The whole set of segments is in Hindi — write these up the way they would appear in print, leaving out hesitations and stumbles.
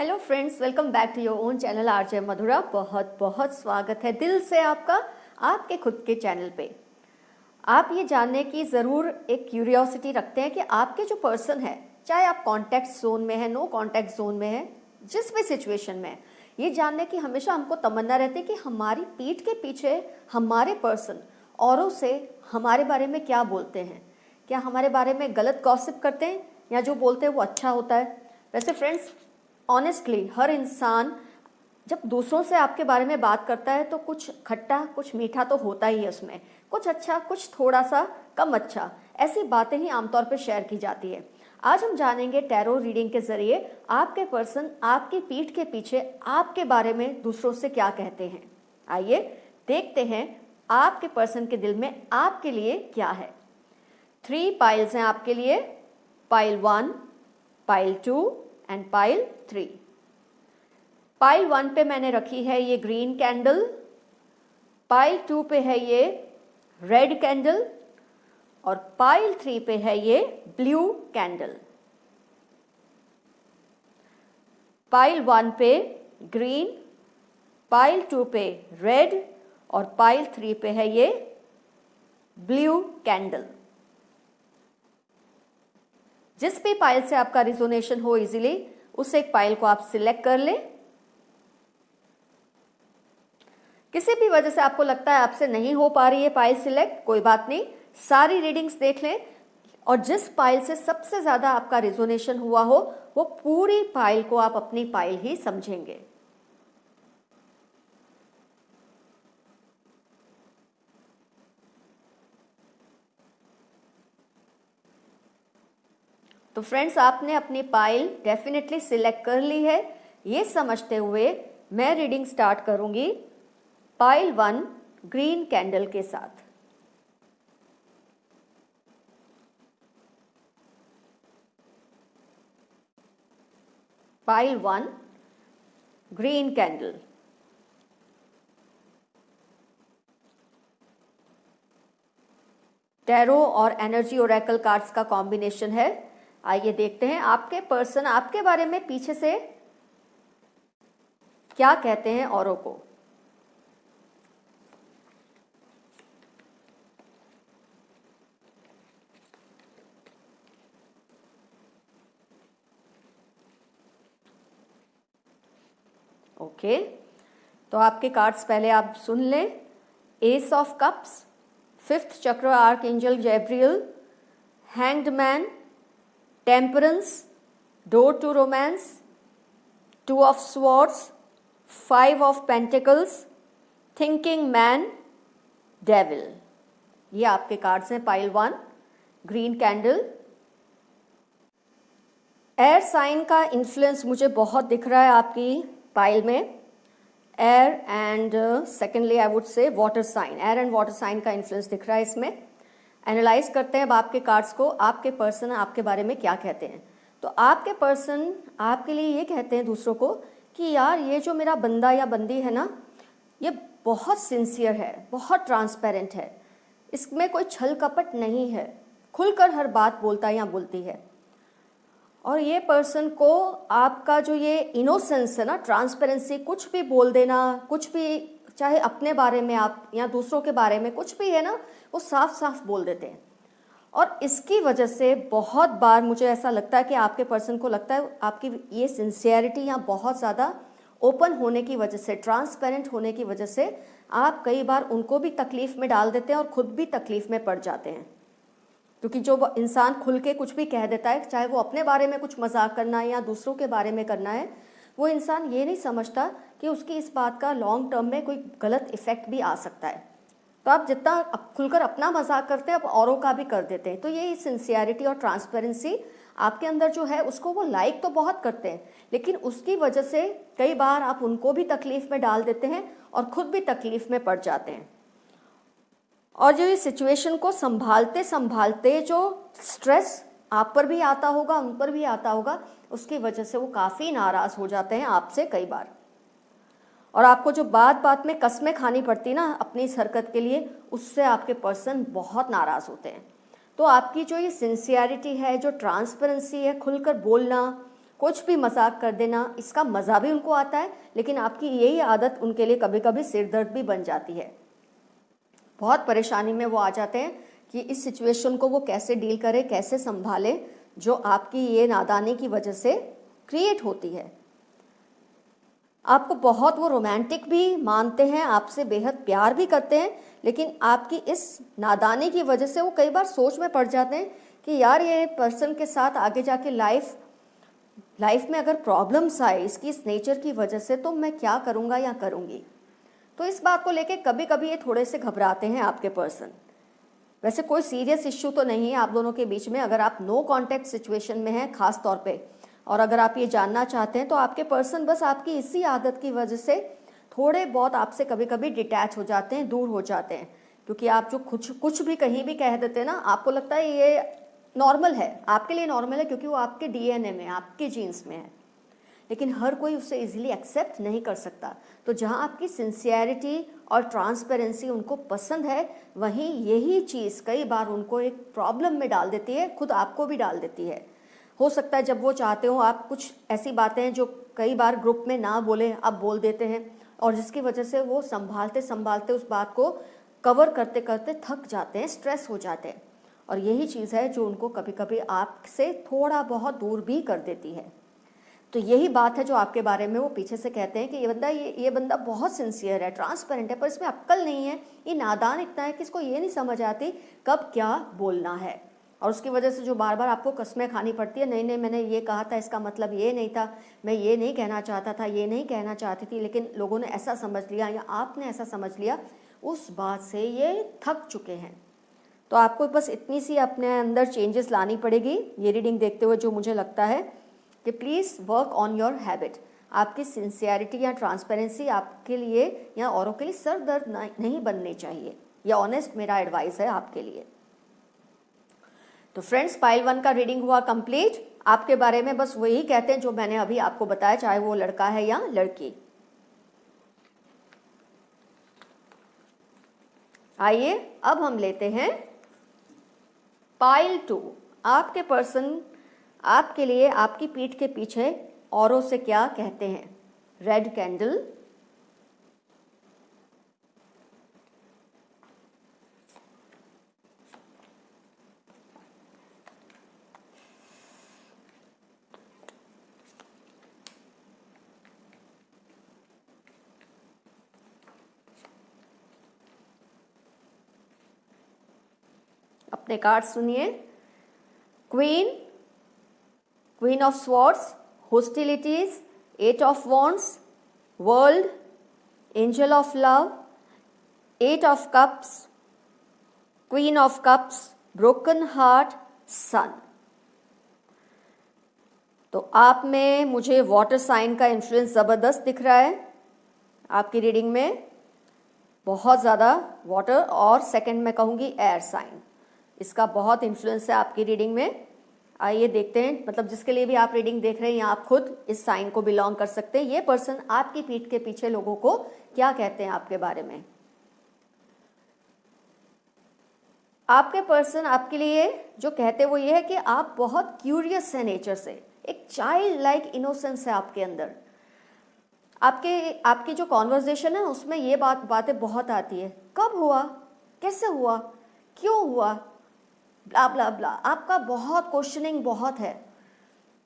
Hello friends, welcome back to your own channel RJ Madhura. बहुत बहुत स्वागत है दिल से आपका आपके खुद के चैनल पे। आप ये जानने की ज़रूर एक क्यूरियोसिटी रखते हैं कि आपके जो पर्सन है, चाहे आप कॉन्टैक्ट जोन में है, नो कॉन्टैक्ट जोन में है, जिस भी सिचुएशन में, ये जानने की हमेशा हमको तमन्ना रहती है कि हमारी पीठ के पीछे हमारे पर्सन औरों से हमारे बारे में क्या बोलते हैं, क्या हमारे बारे में गलत गॉसिप करते हैं या जो बोलते हैं वो अच्छा होता है। वैसे फ्रेंड्स, ऑनेस्टली हर इंसान जब दूसरों से आपके बारे में बात करता है तो कुछ खट्टा कुछ मीठा तो होता ही है उसमें, कुछ अच्छा कुछ थोड़ा सा कम अच्छा, ऐसी बातें ही आमतौर पर शेयर की जाती है। आज हम जानेंगे टैरो रीडिंग के जरिए आपके पर्सन आपकी पीठ के पीछे आपके बारे में दूसरों से क्या कहते हैं। आइए देखते हैं आपके पर्सन के दिल में आपके लिए क्या है। 3 पाइल्स हैं आपके लिए, pile 1, pile 2 and pile 3। Pile 1 पे मैंने रखी है ये ग्रीन कैंडल, पाइल 2 पे है ये रेड कैंडल और पाइल 3 पे है ये ब्लू कैंडल। पाइल 1 पे ग्रीन, पाइल 2 पे रेड और पाइल 3 पे है ये ब्लू कैंडल। जिस भी पाइल से आपका रिजोनेशन हो इजीली, उस एक पाइल को आप सिलेक्ट कर लें। किसी भी वजह से आपको लगता है आपसे नहीं हो पा रही है पाइल सिलेक्ट, कोई बात नहीं, सारी रीडिंग्स देख लें और जिस पाइल से सबसे ज्यादा आपका रिजोनेशन हुआ हो वो पूरी पाइल को आप अपनी पाइल ही समझेंगे। तो फ्रेंड्स, आपने अपनी पाइल डेफिनेटली सिलेक्ट कर ली है। ये समझते हुए मैं रीडिंग स्टार्ट करूंगी पाइल 1 ग्रीन कैंडल के साथ। Pile 1 green candle. टैरो और एनर्जी ओरेकल कार्ड्स का कॉम्बिनेशन है। आइए देखते हैं आपके पर्सन आपके बारे में पीछे से क्या कहते हैं औरों को। ओके, तो आपके कार्ड्स पहले आप सुन लें। S of cups, 5th chakra archangel Gabriel, hanged man, temperance, door to romance, 2 of swords, 5 of pentacles, thinking man, devil. ये आपके कार्ड्स हैं pile 1 green candle. Air sign का इन्फ्लुएंस मुझे बहुत दिख रहा है आपकी पाइल में। Air and secondly I would say water sign, air and water sign का इन्फ्लुएंस दिख रहा है इसमें। एनालाइज करते हैं अब आपके कार्ड्स को, आपके पर्सन आपके बारे में क्या कहते हैं। तो आपके पर्सन आपके लिए ये कहते हैं दूसरों को कि यार ये जो मेरा बंदा या बंदी है ना, ये बहुत सिंसियर है, बहुत ट्रांसपेरेंट है, इसमें कोई छल कपट नहीं है, खुलकर हर बात बोलता है या बोलती है। और ये पर्सन को आपका जो ये इनोसेंस है ना, ट्रांसपेरेंसी, कुछ भी बोल देना, कुछ भी चाहे अपने बारे में आप या दूसरों के बारे में कुछ भी है ना, वो साफ साफ बोल देते हैं। और इसकी वजह से बहुत बार मुझे ऐसा लगता है कि आपके पर्सन को लगता है आपकी ये सिंसियरिटी या बहुत ज़्यादा ओपन होने की वजह से, ट्रांसपेरेंट होने की वजह से आप कई बार उनको भी तकलीफ़ में डाल देते हैं और ख़ुद भी तकलीफ़ में पड़ जाते हैं। क्योंकि जो इंसान खुल के कुछ भी कह देता है, चाहे वो अपने बारे में कुछ मजाक करना है या दूसरों के बारे में करना है, वो इंसान ये नहीं समझता कि उसकी इस बात का लॉन्ग टर्म में कोई गलत इफेक्ट भी आ सकता है। तो आप जितना खुलकर अपना मजाक करते हैं, आप औरों का भी कर देते हैं। तो ये सिंसियरिटी और ट्रांसपेरेंसी आपके अंदर जो है, उसको वो लाइक तो बहुत करते हैं, लेकिन उसकी वजह से कई बार आप उनको भी तकलीफ में डाल देते हैं और खुद भी तकलीफ में पड़ जाते हैं। और जो ये सिचुएशन को संभालते संभालते जो स्ट्रेस आप पर भी आता होगा, उन पर भी आता होगा, उसकी वजह से वो काफ़ी नाराज़ हो जाते हैं आपसे कई बार। और आपको जो बात बात में कस्में खानी पड़ती ना अपनी इस हरकत के लिए, उससे आपके पर्सन बहुत नाराज़ होते हैं। तो आपकी जो ये सिंसियरिटी है, जो ट्रांसपेरेंसी है, खुलकर बोलना, कुछ भी मजाक कर देना, इसका मज़ा भी उनको आता है, लेकिन आपकी यही आदत उनके लिए कभी कभी सिर दर्द भी बन जाती है। बहुत परेशानी में वो आ जाते हैं कि इस सिचुएशन को वो कैसे डील करें, कैसे संभालें, जो आपकी ये नादानी की वजह से क्रिएट होती है। आपको बहुत वो रोमांटिक भी मानते हैं, आपसे बेहद प्यार भी करते हैं, लेकिन आपकी इस नादानी की वजह से वो कई बार सोच में पड़ जाते हैं कि यार ये पर्सन के साथ आगे जाके लाइफ में अगर प्रॉब्लम्स आए इसकी इस नेचर की वजह से, तो मैं क्या करूँगा या करूँगी। तो इस बात को लेके कभी कभी ये थोड़े से घबराते हैं आपके पर्सन। वैसे कोई सीरियस इश्यू तो नहीं है आप दोनों के बीच में, अगर आप नो कॉन्टैक्ट सिचुएशन में हैं खास तौर पे, और अगर आप ये जानना चाहते हैं तो आपके पर्सन बस आपकी इसी आदत की वजह से थोड़े बहुत आपसे कभी कभी डिटैच हो जाते हैं, दूर हो जाते हैं, क्योंकि आप जो कुछ भी कहीं भी कह देते हैं ना, आपको लगता है ये नॉर्मल है, आपके लिए नॉर्मल है क्योंकि वो आपके डीएनए में, आपके जीन्स में है, लेकिन हर कोई उसे इजीली एक्सेप्ट नहीं कर सकता। तो जहाँ आपकी सिंसियरिटी और ट्रांसपेरेंसी उनको पसंद है, वहीं यही चीज़ कई बार उनको एक प्रॉब्लम में डाल देती है, खुद आपको भी डाल देती है। हो सकता है जब वो चाहते हो आप कुछ ऐसी बातें हैं जो कई बार ग्रुप में ना बोले आप बोल देते हैं, और जिसकी वजह से वो संभालते संभालते उस बात को कवर करते करते थक जाते हैं, स्ट्रेस हो जाते हैं, और यही चीज़ है जो उनको कभी कभी आपसे थोड़ा बहुत दूर भी कर देती है। तो यही बात है जो आपके बारे में वो पीछे से कहते हैं कि ये बंदा बहुत सिंसियर है, ट्रांसपेरेंट है, पर इसमें अक्ल नहीं है, ये नादान इतना है कि इसको ये नहीं समझ आती कब क्या बोलना है, और उसकी वजह से जो बार बार आपको कस्में खानी पड़ती है, नहीं नहीं मैंने ये कहा था, इसका मतलब ये नहीं था, मैं ये नहीं कहना चाहता था, ये नहीं कहना चाहती थी, लेकिन लोगों ने ऐसा समझ लिया या आपने ऐसा समझ लिया, उस बात से ये थक चुके हैं। तो आपको बस इतनी सी अपने अंदर चेंजेस लानी पड़ेगी ये रीडिंग देखते हुए, जो मुझे लगता है कि please work on your habit. आपकी सिंसियरिटी या ट्रांसपेरेंसी आपके लिए या औरों के लिए सर दर्द नहीं बननी चाहिए, यह ऑनेस्ट मेरा एडवाइस है आपके लिए। तो फ्रेंड्स, पाइल 1 का रीडिंग हुआ कंप्लीट। आपके बारे में बस वही कहते हैं जो मैंने अभी आपको बताया, चाहे वो लड़का है या लड़की। आइए अब हम लेते हैं पाइल 2। आपके पर्सन आपके लिए आपकी पीठ के पीछे औरों से क्या कहते हैं। रेड कैंडल, अपने कार्ड सुनिए। Queen of swords, hostilities, 8 of wands, world, angel of love, 8 of cups, queen of cups, broken heart, sun। तो आप में मुझे वाटर साइन का इन्फ्लुएंस ज़बरदस्त दिख रहा है आपकी रीडिंग में, बहुत ज़्यादा वाटर, और सेकंड में कहूँगी एयर साइन, इसका बहुत इन्फ्लुएंस है आपकी रीडिंग में। आइए देखते हैं, मतलब जिसके लिए भी आप रीडिंग देख रहे हैं आप खुद इस साइन को बिलोंग कर सकते हैं। ये पर्सन आपकी पीठ के पीछे लोगों को क्या कहते हैं आपके बारे में। आपके पर्सन आपके लिए जो कहते हैं वो ये है कि आप बहुत क्यूरियस है नेचर से, एक चाइल्ड लाइक इनोसेंस है आपके अंदर। आपकी जो कॉन्वर्जेशन है उसमें ये बातें बहुत आती है, कब हुआ, कैसे हुआ, क्यों हुआ, ब्ला ब्ला ब्ला। आपका बहुत क्वेश्चनिंग बहुत है,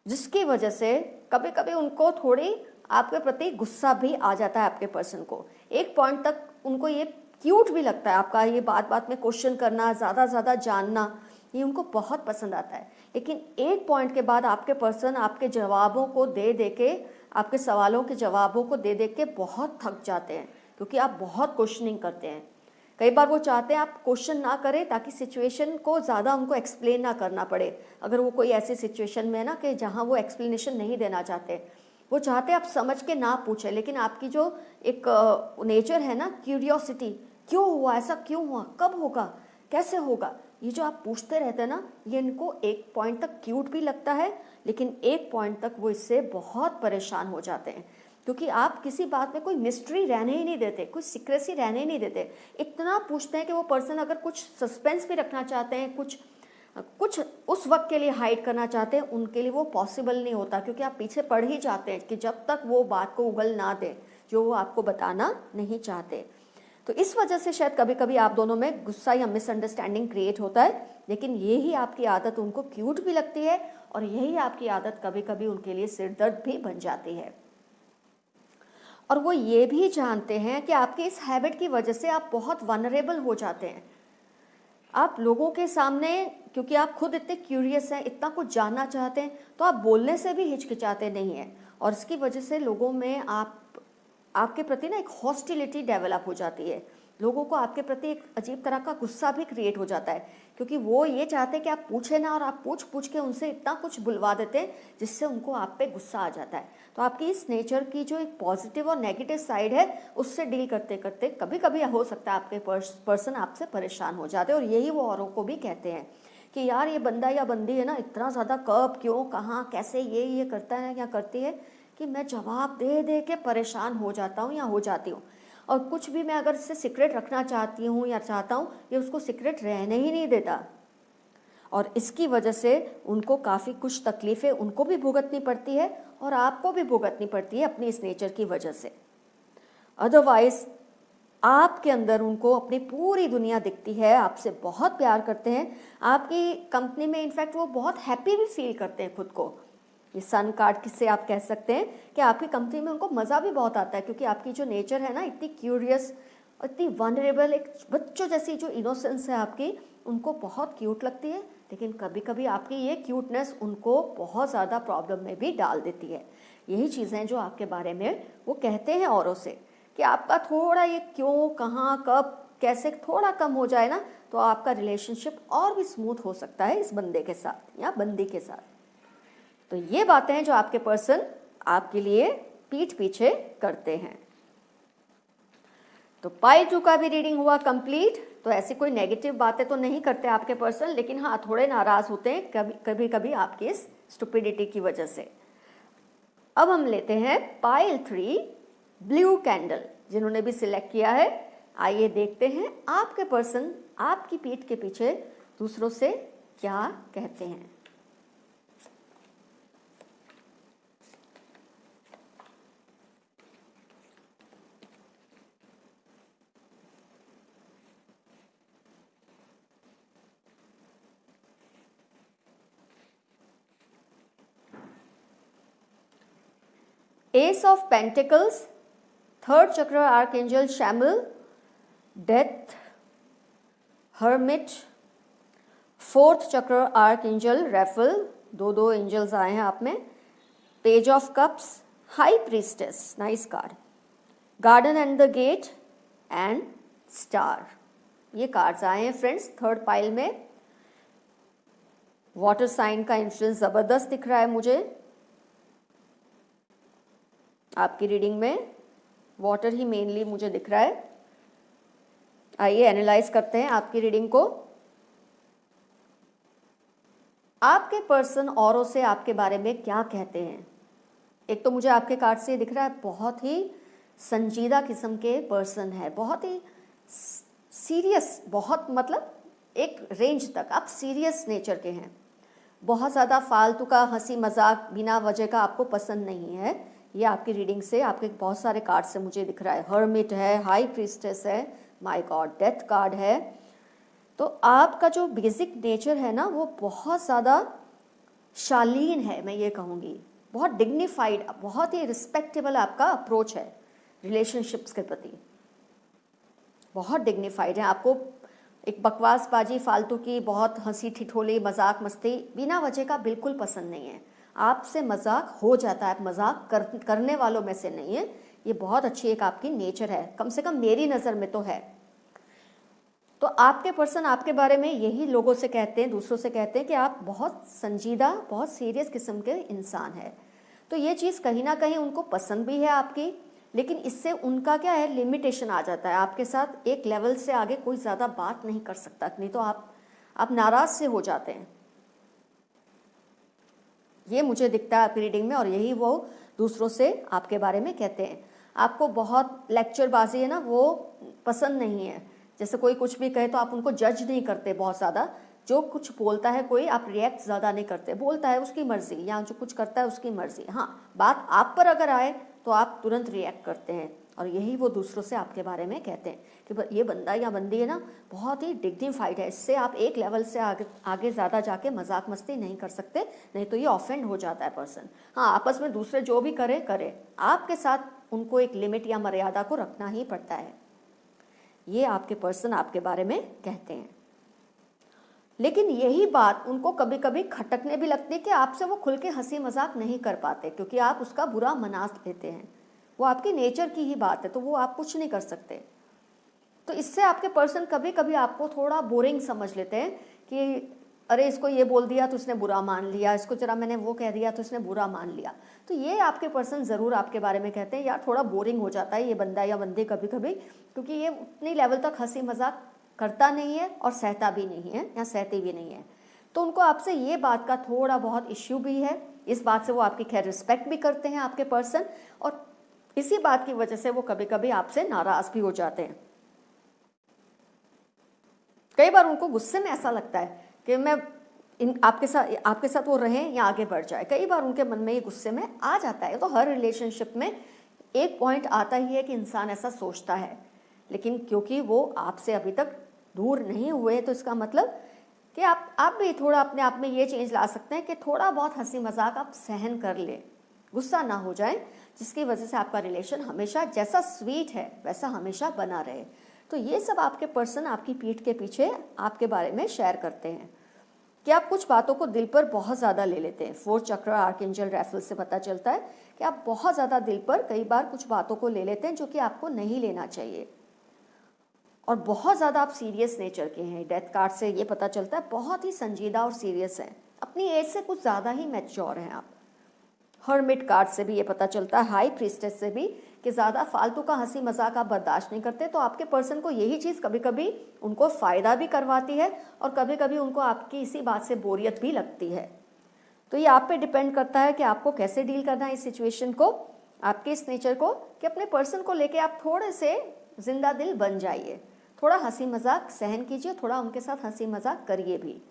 जिसकी वजह से कभी कभी उनको थोड़ी आपके प्रति गुस्सा भी आ जाता है आपके पर्सन को। एक पॉइंट तक उनको ये क्यूट भी लगता है, आपका ये बात बात में क्वेश्चन करना, ज़्यादा जानना, ये उनको बहुत पसंद आता है। लेकिन एक पॉइंट के बाद आपके पर्सन आपके जवाबों को दे के, आपके सवालों के जवाबों को दे के बहुत थक जाते हैं, क्योंकि आप बहुत क्वेश्चनिंग करते हैं। कई बार वो चाहते हैं आप क्वेश्चन ना करें ताकि सिचुएशन को ज़्यादा उनको एक्सप्लेन ना करना पड़े। अगर वो कोई ऐसी सिचुएशन में है ना कि जहाँ वो एक्सप्लेनेशन नहीं देना चाहते, वो चाहते हैं आप समझ के ना पूछें, लेकिन आपकी जो एक नेचर है ना, क्यूरियोसिटी, क्यों हुआ, ऐसा क्यों हुआ, कब होगा, कैसे होगा, ये जो आप पूछते रहते हैं ना, ये इनको एक पॉइंट तक क्यूट भी लगता है, लेकिन एक पॉइंट तक वो इससे बहुत परेशान हो जाते हैं, क्योंकि आप किसी बात में कोई मिस्ट्री रहने ही नहीं देते, कुछ सीक्रेसी रहने ही नहीं देते। इतना पूछते हैं कि वो पर्सन अगर कुछ सस्पेंस भी रखना चाहते हैं, कुछ कुछ उस वक्त के लिए हाइड करना चाहते हैं, उनके लिए वो पॉसिबल नहीं होता, क्योंकि आप पीछे पड़ ही जाते हैं कि जब तक वो बात को उगल ना दे जो वो आपको बताना नहीं चाहते। तो इस वजह से शायद कभी कभी आप दोनों में गुस्सा या मिसअंडरस्टैंडिंग क्रिएट होता है, लेकिन यही आपकी आदत उनको क्यूट भी लगती है और यही आपकी आदत कभी कभी उनके लिए सिरदर्द भी बन जाती है। और वो ये भी जानते हैं कि आपकी इस हैबिट की वजह से आप बहुत वनरेबल हो जाते हैं। आप लोगों के सामने, क्योंकि आप खुद इतने क्यूरियस हैं, इतना कुछ जानना चाहते हैं, तो आप बोलने से भी हिचकिचाते नहीं हैं और इसकी वजह से लोगों में आपके प्रति ना एक हॉस्टिलिटी डेवलप हो जाती है। लोगों को आपके प्रति एक अजीब तरह का गुस्सा भी क्रिएट हो जाता है, क्योंकि वो ये चाहते हैं कि आप पूछे ना, और आप पूछ के उनसे इतना कुछ बुलवा देते हैं जिससे उनको आप पे गुस्सा आ जाता है। तो आपकी इस नेचर की जो एक पॉजिटिव और नेगेटिव साइड है, उससे डील करते करते कभी कभी हो सकता है आपके पर्सन आपसे परेशान हो जाते हैं। और यही वो औरों को भी कहते हैं कि यार ये बंदा या बंदी है ना, इतना ज़्यादा कब, क्यों, कहाँ, कैसे ये करता है या करती है कि मैं जवाब दे दे के परेशान हो जाता हूँ या हो जाती हूँ। और कुछ भी मैं अगर इससे सीक्रेट रखना चाहती हूँ या चाहता हूँ, ये उसको सीक्रेट रहने ही नहीं देता। और इसकी वजह से उनको काफ़ी कुछ तकलीफ़ें उनको भी भुगतनी पड़ती है और आपको भी भुगतनी पड़ती है अपनी इस नेचर की वजह से। अदरवाइज़ आपके अंदर उनको अपनी पूरी दुनिया दिखती है, आपसे बहुत प्यार करते हैं, आपकी कंपनी में इनफैक्ट वो बहुत हैप्पी भी फील करते हैं खुद को। ये सन कार्ड किससे आप कह सकते हैं कि आपकी कंपनी में उनको मज़ा भी बहुत आता है, क्योंकि आपकी जो नेचर है ना, इतनी क्यूरियस, इतनी वनरेबल, एक बच्चों जैसी जो इनोसेंस है आपकी, उनको बहुत क्यूट लगती है। लेकिन कभी कभी आपकी ये क्यूटनेस उनको बहुत ज़्यादा प्रॉब्लम में भी डाल देती है। यही चीज़ें जो आपके बारे में वो कहते हैं औरों से कि आपका थोड़ा ये क्यों, कहाँ, कब, कैसे थोड़ा कम हो जाए ना, तो आपका रिलेशनशिप और भी स्मूथ हो सकता है इस बंदे के साथ या बंदी के साथ। तो ये बातें हैं जो आपके पर्सन आपके लिए पीठ पीछे करते हैं। तो पाइल 2 का भी रीडिंग हुआ कंप्लीट। तो ऐसी कोई नेगेटिव बातें तो नहीं करते आपके पर्सन, लेकिन हाँ थोड़े नाराज होते हैं कभी कभी आपकी इस स्टुपिडिटी की वजह से। अब हम लेते हैं पाइल 3 ब्लू कैंडल, जिन्होंने भी सिलेक्ट किया है। आइए देखते हैं आपके पर्सन आपकी पीठ के पीछे दूसरों से क्या कहते हैं। Ace of Pentacles, third chakra Archangel Chamuel, Death, Hermit, fourth chakra Archangel Raphael, दो एंजल्स आए हैं आप में, Page of Cups, High Priestess, nice card, Garden and the Gate and Star। ये कार्ड्स आए हैं फ्रेंड्स थर्ड पाइल में। वाटर साइन का इन्फ्लुएंस ज़बरदस्त दिख रहा है मुझे आपकी रीडिंग में, वाटर ही मेनली मुझे दिख रहा है। आइए एनालाइज करते हैं आपकी रीडिंग को। आपके पर्सन औरों से आपके बारे में क्या कहते हैं। एक तो मुझे आपके कार्ड से दिख रहा है बहुत ही संजीदा किस्म के पर्सन है, बहुत ही सीरियस, बहुत मतलब एक रेंज तक आप सीरियस नेचर के हैं। बहुत ज़्यादा फालतू का हंसी मजाक बिना वजह का आपको पसंद नहीं है। ये आपकी रीडिंग से, आपके बहुत सारे कार्ड से मुझे दिख रहा है। हर्मिट है, हाई प्रीस्टेस है, माय गॉड, डेथ कार्ड है। तो आपका जो बेसिक नेचर है ना, वो बहुत ज़्यादा शालीन है, मैं ये कहूँगी, बहुत डिग्निफाइड, बहुत ही रिस्पेक्टेबल आपका अप्रोच है रिलेशनशिप्स के प्रति, बहुत डिग्निफाइड है। आपको एक बकवासबाजी फालतू की, बहुत हंसी ठिठोली, मजाक मस्ती बिना वजह का बिल्कुल पसंद नहीं है। आपसे मजाक हो जाता है, आप मजाक करने वालों में से नहीं है। ये बहुत अच्छी एक आपकी नेचर है, कम से कम मेरी नज़र में तो है। तो आपके पर्सन आपके बारे में यही लोगों से कहते हैं, दूसरों से कहते हैं कि आप बहुत संजीदा, बहुत सीरियस किस्म के इंसान है। तो ये चीज़ कहीं ना कहीं उनको पसंद भी है आपकी, लेकिन इससे उनका क्या है, लिमिटेशन आ जाता है। आपके साथ एक लेवल से आगे कोई ज़्यादा बात नहीं कर सकता, नहीं तो आप नाराज़ से हो जाते हैं। ये मुझे दिखता है आपकी रीडिंग में, और यही वो दूसरों से आपके बारे में कहते हैं। आपको बहुत लेक्चरबाजी है ना, वो पसंद नहीं है। जैसे कोई कुछ भी कहे तो आप उनको जज नहीं करते बहुत ज़्यादा, जो कुछ बोलता है कोई, आप रिएक्ट ज़्यादा नहीं करते, बोलता है उसकी मर्ज़ी, या जो कुछ करता है उसकी मर्ज़ी। हाँ, बात आप पर अगर आए तो आप तुरंत रिएक्ट करते हैं, और यही वो दूसरों से आपके बारे में कहते हैं कि ये बंदा या बंदी है ना बहुत ही डिग्निफाइड है, इससे आप एक लेवल से आगे ज़्यादा जाके मजाक मस्ती नहीं कर सकते, नहीं तो ये ऑफेंड हो जाता है पर्सन। हाँ, आपस में दूसरे जो भी करे, आपके साथ उनको एक लिमिट या मर्यादा को रखना ही पड़ता है। ये आपके पर्सन आपके बारे में कहते हैं। लेकिन यही बात उनको कभी कभी खटकने भी लगती है कि आपसे वो खुल के हंसी मजाक नहीं कर पाते, क्योंकि आप उसका बुरा मना लेते हैं। वो आपकी नेचर की ही बात है, तो वो आप कुछ नहीं कर सकते। तो इससे आपके पर्सन कभी कभी आपको थोड़ा बोरिंग समझ लेते हैं कि अरे इसको ये बोल दिया तो इसने बुरा मान लिया, इसको जरा मैंने वो कह दिया तो इसने बुरा मान लिया। तो ये आपके पर्सन ज़रूर आपके बारे में कहते हैं, यार थोड़ा बोरिंग हो जाता है ये बंदा या बंदी कभी कभी, क्योंकि ये उतनी लेवल तक हंसी मजाक करता नहीं है और सहता भी नहीं है या सहती भी नहीं है। तो उनको आपसे ये बात का थोड़ा बहुत इश्यू भी है। इस बात से वो आपकी खैर रिस्पेक्ट भी करते हैं आपके पर्सन, और इसी बात की वजह से वो कभी कभी आपसे नाराज़ भी हो जाते हैं। कई बार उनको गुस्से में ऐसा लगता है कि मैं आपके साथ वो रहें या आगे बढ़ जाए। कई बार उनके मन में ये गुस्से में आ जाता है। तो हर रिलेशनशिप में एक पॉइंट आता ही है कि इंसान ऐसा सोचता है, लेकिन क्योंकि वो आपसे अभी तक दूर नहीं हुए, तो इसका मतलब कि आप भी थोड़ा अपने आप में ये चेंज ला सकते हैं कि थोड़ा बहुत हंसी मजाक आप सहन कर ले, गुस्सा ना हो जाए, जिसकी वजह से आपका रिलेशन हमेशा जैसा स्वीट है वैसा हमेशा बना रहे। तो ये सब आपके पर्सन आपकी पीठ के पीछे आपके बारे में शेयर करते हैं कि आप कुछ बातों को दिल पर बहुत ज़्यादा ले लेते हैं। 4th चक्र आर्कएंजल रैफल से पता चलता है कि आप बहुत ज़्यादा दिल पर कई बार कुछ बातों को ले लेते हैं जो कि आपको नहीं लेना चाहिए, और बहुत ज़्यादा आप सीरियस नेचर के हैं। डेथ कार्ड से ये पता चलता है बहुत ही संजीदा और सीरियस हैं, अपनी एज से कुछ ज़्यादा ही मैच्योर हैं आप। हर्मिट कार्ड से भी ये पता चलता है, हाई प्रीस्टेस से भी, कि ज़्यादा फालतू का हंसी मजाक आप बर्दाश्त नहीं करते। तो आपके पर्सन को यही चीज़ कभी कभी उनको फ़ायदा भी करवाती है, और कभी कभी उनको आपकी इसी बात से बोरियत भी लगती है। तो ये आप पे डिपेंड करता है कि आपको कैसे डील करना है इस सिचुएशन को, आपके इस नेचर को, कि अपने पर्सन को लेके आप थोड़े से जिंदा दिल बन जाइए, थोड़ा हंसी मजाक सहन कीजिए, थोड़ा उनके साथ हंसी मजाक करिए भी।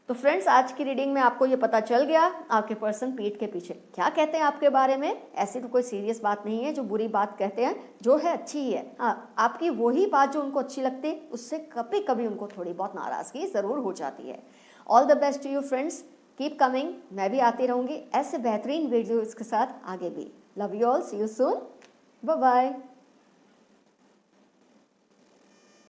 तो फ्रेंड्स, आज की रीडिंग में आपको ये पता चल गया आपके पर्सन पीठ के पीछे क्या कहते हैं आपके बारे में। ऐसी तो कोई सीरियस बात नहीं है जो बुरी बात कहते हैं, जो है अच्छी ही है। हाँ, आपकी वही बात जो उनको अच्छी लगती है उससे कभी कभी उनको थोड़ी बहुत नाराज़गी ज़रूर हो जाती है। All the best to you friends, keep coming. मैं भी आती रहूँगी ऐसे बेहतरीन वीडियोज़ के साथ आगे भी। Love you all, see you soon, bye bye.